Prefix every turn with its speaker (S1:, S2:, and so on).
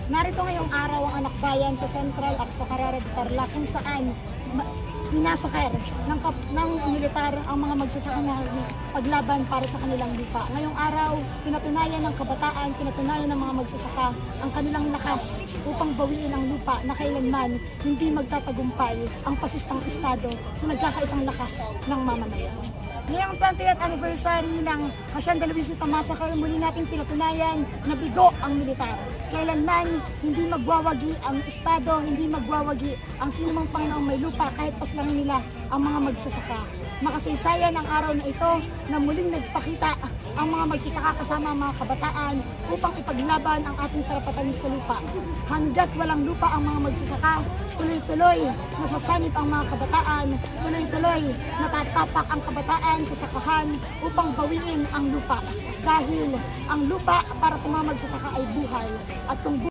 S1: Narito ngayong araw ang anak bayan sa Central Axocarrera de Tarlac kung saan minasakar ng militar ang mga magsasakang paglaban para sa kanilang lupa. Ngayong araw, pinatunayan ng kabataan, pinatunayan ng mga magsasaka ang kanilang lakas upang bawiin ang lupa na kailanman hindi magtatagumpay ang pasistang estado sa nagkakaisang lakas ng mamamayan. Ngayong 20th anniversary ng Hacienda Luis Vista Massacre, muli nating pinatunayan na bigo ang militar. Kailanman hindi magwawagi ang estado, hindi magwawagi ang sinumang Panginoong may lupa kahit paslangin nila ang mga magsasaka. Makasaysayan ang araw na ito na muling nagpakita ang mga magsasaka kasama ang mga kabataan upang ipaglaban ang ating karapatan sa lupa. Hanggat walang lupa ang mga magsasaka, tuloy-tuloy nasasanib ang mga kabataan, tuloy-tuloy natatapak ang kabataan sa sakahan upang bawiin ang lupa. Dahil ang lupa para sa mga magsasaka ay buhay at kung